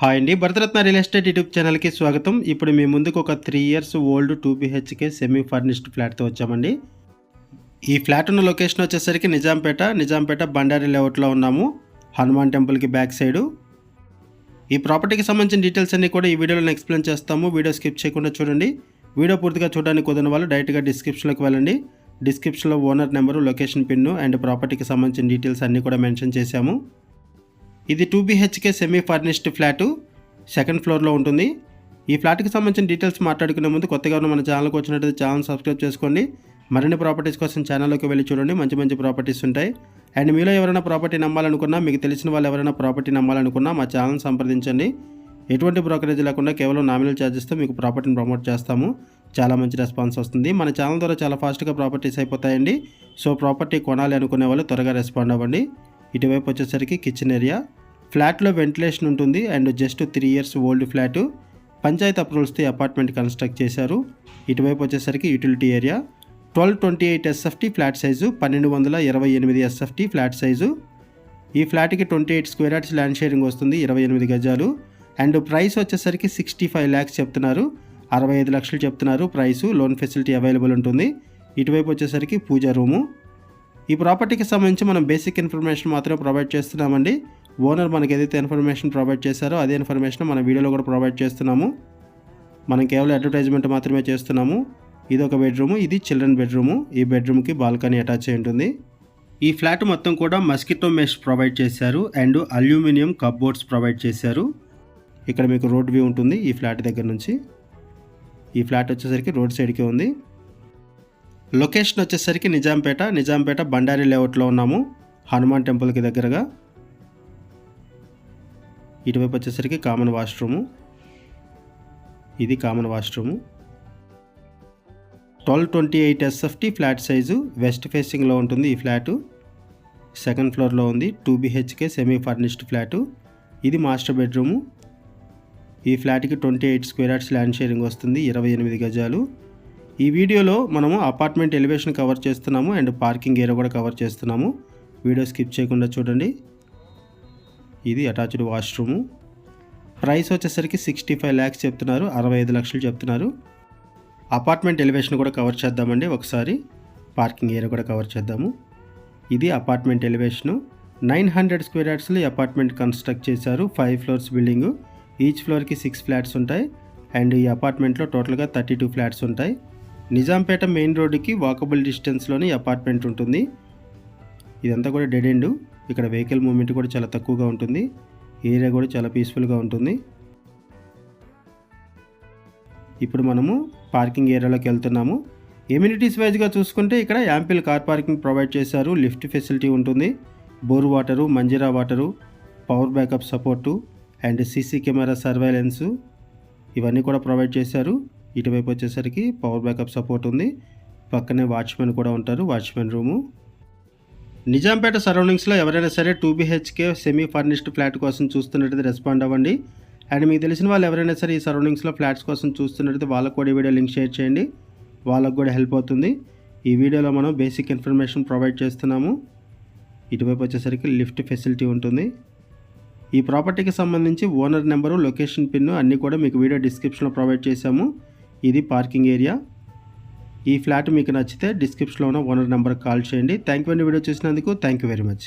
Hi అండి, Bharat Ratna real estate YouTube ఛానల్కి స్వాగతం. ఇప్పుడు మీ ముందుకు ఒక 3 years old 2 BHK semi furnished ఫ్లాట్తో వచ్చామండి. ఈ ఫ్లాట్ ఉన్న లొకేషన్ వచ్చేసరికి నిజాంపేట బండారి లేఅవుట్లో ఉన్నాము, హనుమాన్ టెంపుల్కి బ్యాక్ సైడు. ఈ ప్రాపర్టీకి సంబంధించిన డీటెయిల్స్ అన్నీ కూడా ఈ వీడియోలో ఎక్స్ప్లెయిన్ చేస్తాము. వీడియో స్కిప్ చేయకుండా చూడండి. వీడియో పూర్తిగా చూడడానికి కుదరని వాళ్ళు డైరెక్ట్గా డిస్క్రిప్షన్లోకి వెళ్ళండి. డిస్క్రిప్షన్లో owner number, location pin and ప్రాపర్టీకి సంబంధించిన డీటెయిల్స్ అన్నీ కూడా మెన్షన్ చేశాము. ఇది 2 BHK semi furnished flat, second ఫ్లోర్లో ఉంటుంది. ఈ ఫ్లాట్కి సంబంధించిన డీటెయిల్స్ మాట్లాడుకునే ముందు కొత్తగా మన ఛానల్కి వచ్చినట్లయితే ఛానల్ సబ్స్క్రైబ్ చేసుకోండి. మరిన్ని ప్రాపర్టీస్ కోసం ఛానల్లోకి వెళ్ళి చూడండి, మంచి ప్రాపర్టీస్ ఉంటాయి. అండ్ మీలో ఎవరైనా ప్రాపర్టీ నమ్మాలనుకున్నా, మీకు తెలిసిన వాళ్ళు ఎవరైనా ప్రాపర్టీ నమ్మాలనుకున్నా మా ఛానల్ సంప్రదించండి. ఎటువంటి బ్రోకరేజ్ లేకుండా కేవలం నామినల్ ఛార్జెస్తో మీకు ప్రాపర్టీని ప్రమోట్ చేస్తాము. చాలా మంచి రెస్పాన్స్ వస్తుంది. మన ఛానల్ ద్వారా చాలా ఫాస్ట్గా ప్రాపర్టీస్ అయిపోతాయండి. సో ప్రాపర్టీ కొనాలి అనుకునే వాళ్ళు త్వరగా రెస్పాండ్ అవ్వండి. ఇటువైపు వచ్చేసరికి కిచెన్ ఏరియా, ఫ్లాట్లో వెంటిలేషన్ ఉంటుంది and just 3 years old flat, panchayat అప్రూవల్స్తో అపార్ట్మెంట్ కన్స్ట్రక్ట్ చేశారు. ఇటువైపు వచ్చేసరికి utility area, 1228 SFT flat size, 1228 SFT flat size. ఈ ఫ్లాట్కి 28 square yards ల్యాండ్ షేరింగ్ వస్తుంది, 28 గజాలు. అండ్ ప్రైస్ వచ్చేసరికి 65 lakhs చెప్తున్నారు, 65 లక్షలు చెప్తున్నారు ప్రైసు. లోన్ ఫెసిలిటీ అవైలబుల్ ఉంటుంది. ఇటువైపు వచ్చేసరికి పూజ రూము. ఈ ప్రాపర్టీకి సంబంధించి మనం బేసిక్ ఇన్ఫర్మేషన్ మాత్రమే ప్రొవైడ్ చేస్తున్నామండి. ఓనర్ మనకి ఏదైతే ఇన్ఫర్మేషన్ ప్రొవైడ్ చేశారో అదే ఇన్ఫర్మేషన్ మన వీడియోలో కూడా ప్రొవైడ్ చేస్తున్నాము. మనం కేవలం అడ్వర్టైజ్మెంట్ మాత్రమే చేస్తున్నాము. ఇది ఒక బెడ్రూము, ఇది చిల్డ్రన్ బెడ్రూము. ఈ బెడ్రూమ్కి బాల్కనీ అటాచ్ అయి ఉంటుంది. ఈ ఫ్లాట్ మొత్తం కూడా మస్కిటో మెష్ ప్రొవైడ్ చేశారు అండ్ అల్యూమినియం కప్బోర్డ్స్ ప్రొవైడ్ చేశారు. ఇక్కడ మీకు రోడ్ వ్యూ ఉంటుంది ఈ ఫ్లాట్ దగ్గర నుంచి. ఈ ఫ్లాట్ వచ్చేసరికి రోడ్ సైడ్కి ఉంది. లొకేషన్ వచ్చేసరికి నిజాంపేట బండారి లేఅవుట్లో ఉన్నాము, హనుమాన్ టెంపుల్కి దగ్గరగా. ఇటువైపు వచ్చేసరికి కామన్ వాష్రూము, ఇది common washroom. 1228 SFT flat size, west ఫేసింగ్లో ఉంటుంది ఈ ఫ్లాటు, సెకండ్ ఫ్లోర్లో ఉంది. 2 BHK సెమీ ఫర్నిష్డ్ ఫ్లాటు. ఇది మాస్టర్ బెడ్రూము. ఈ ఫ్లాట్కి 28 square yards ల్యాండ్ షేరింగ్ వస్తుంది, 28 గజాలు. ఈ వీడియోలో మనము అపార్ట్మెంట్ ఎలివేషన్ కవర్ చేస్తున్నాము అండ్ పార్కింగ్ ఏరియా కూడా కవర్ చేస్తున్నాము. వీడియో స్కిప్ చేయకుండా చూడండి. ఇది అటాచ్డ్ వాష్రూము. ప్రైస్ వచ్చేసరికి 65 lakhs చెప్తున్నారు, 65 లక్షలు చెప్తున్నారు. అపార్ట్మెంట్ ఎలివేషన్ కూడా కవర్ చేద్దామండి ఒకసారి, పార్కింగ్ ఏరియా కూడా కవర్ చేద్దాము. ఇది అపార్ట్మెంట్ ఎలివేషను. 900 square yardsలో ఈ అపార్ట్మెంట్ కన్స్ట్రక్ట్ చేశారు. 5 floors బిల్డింగు. ఈచ్ ఫ్లోర్కి 6 flats ఉంటాయి అండ్ ఈ అపార్ట్మెంట్లో టోటల్గా 32 flats ఉంటాయి. నిజాంపేట మెయిన్ రోడ్డుకి వాకబుల్ డిస్టెన్స్లోనే అపార్ట్మెంట్ ఉంటుంది. ఇదంతా కూడా డెడ్ ఎండ్. ఇక్కడ వెహికల్ మూవ్మెంట్ కూడా చాలా తక్కువగా ఉంటుంది. ఏరియా కూడా చాలా పీస్ఫుల్గా ఉంటుంది. ఇప్పుడు మనము పార్కింగ్ ఏరియాలోకి వెళ్తున్నాము. ఎమ్యూనిటీస్ వైజ్గా చూసుకుంటే ఇక్కడ యాంపిల్ కార్ పార్కింగ్ ప్రొవైడ్ చేశారు, లిఫ్ట్ ఫెసిలిటీ ఉంటుంది, bore water, Manjira water, power backup support and CC camera surveillance ఇవన్నీ కూడా ప్రొవైడ్ చేశారు. ఇటువైపు వచ్చేసరికి పవర్ బ్యాకప్ సపోర్ట్ ఉంది. పక్కనే వాచ్మెన్ కూడా ఉంటారు, వాచ్మెన్ రూము. నిజాంపేట సరౌండింగ్స్లో ఎవరైనా సరే 2 BHK సెమీ ఫర్నిష్డ్ ఫ్లాట్ కోసం చూస్తున్నట్టయితే రెస్పాండ్ అవ్వండి. అండ్ మీకు తెలిసిన వాళ్ళు ఎవరైనా సరే ఈ సరౌండింగ్స్లో ఫ్లాట్స్ కోసం చూస్తున్నట్టయితే వాళ్ళకు కూడా ఈ వీడియో లింక్ షేర్ చేయండి, వాళ్ళకు కూడా హెల్ప్ అవుతుంది. ఈ వీడియోలో మనం బేసిక్ ఇన్ఫర్మేషన్ ప్రొవైడ్ చేస్తున్నాము. ఇటువైపు వచ్చేసరికి లిఫ్ట్ ఫెసిలిటీ ఉంటుంది. ఈ ప్రాపర్టీకి సంబంధించి ఓనర్ నెంబరు, లొకేషన్ పిన్ను అన్నీ కూడా మీకు వీడియో డిస్క్రిప్షన్లో ప్రొవైడ్ చేశాము. ఇది పార్కింగ్ ఏరియా. ఈ ఫ్లాట్ మీకు నచ్చితే డిస్క్రిప్షన్లో ఉన్న ఓనర్ నెంబర్కి కాల్ చేయండి. థ్యాంక్ యూ అండి వీడియో చూసినందుకు. Thank you very much.